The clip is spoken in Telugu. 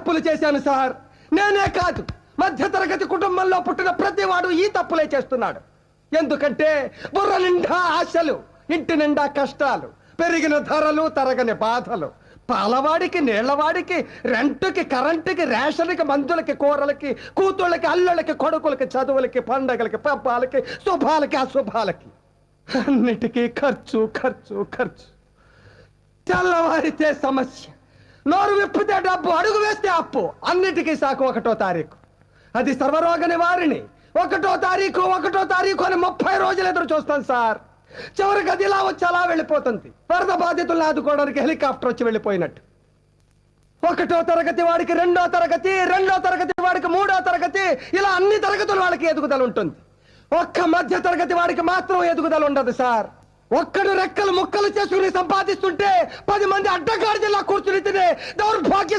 తప్పులు చేశాను సార్. నేనే కాదు, మధ్యతరగతి కుటుంబంలో పుట్టిన ప్రతివాడు ఈ తప్పులే చేస్తున్నాడు. ఎందుకంటే బుర్ర నిండా ఆశలు, ఇంటి నిండా కష్టాలు, పెరిగిన ధరలు, తరగని బాధలు. పాలవాడికి, నీళ్లవాడికి, రెంటుకి, కరెంటుకి, రేషన్కి, మందులకి, కూరలకి, కూతుళ్ళకి, అల్లుళ్ళకి, కొడుకులకి, చదువులకి, పండగలకి, పబ్బాలకి, శుభాలకి, అశుభాలకి, అన్నిటికీ ఖర్చు ఖర్చు ఖర్చు. తెల్లవారితే సమస్య, నోరు విప్పితే డబ్బు, అడుగు వేస్తే అప్పు. అన్నిటికీ సాకు 1వ తారీఖు. అది సర్వరోగ నివారిణి. 1వ తారీఖు 1వ తారీఖు అని 30 రోజులు ఎదురు చూస్తాను సార్. చివరికి అది ఇలా వచ్చి అలా వెళ్ళిపోతుంది. వరద బాధితులను ఆదుకోవడానికి హెలికాప్టర్ వచ్చి వెళ్ళిపోయినట్టు. 1వ తరగతి వాడికి 2వ తరగతి, 2వ తరగతి వాడికి 3వ తరగతి, ఇలా అన్ని తరగతుల వాళ్ళకి ఎదుగుదల ఉంటుంది. ఒక్క మధ్య తరగతి వాడికి మాత్రం ఎదుగుదల ఉండదు సార్. ఒక్కడు రెక్కలు ముక్కలు చేసుకుని సంపాదిస్తుంటే 10 మంది అడ్డగాడిలా కూర్చుని తినే దౌర్భాగ్య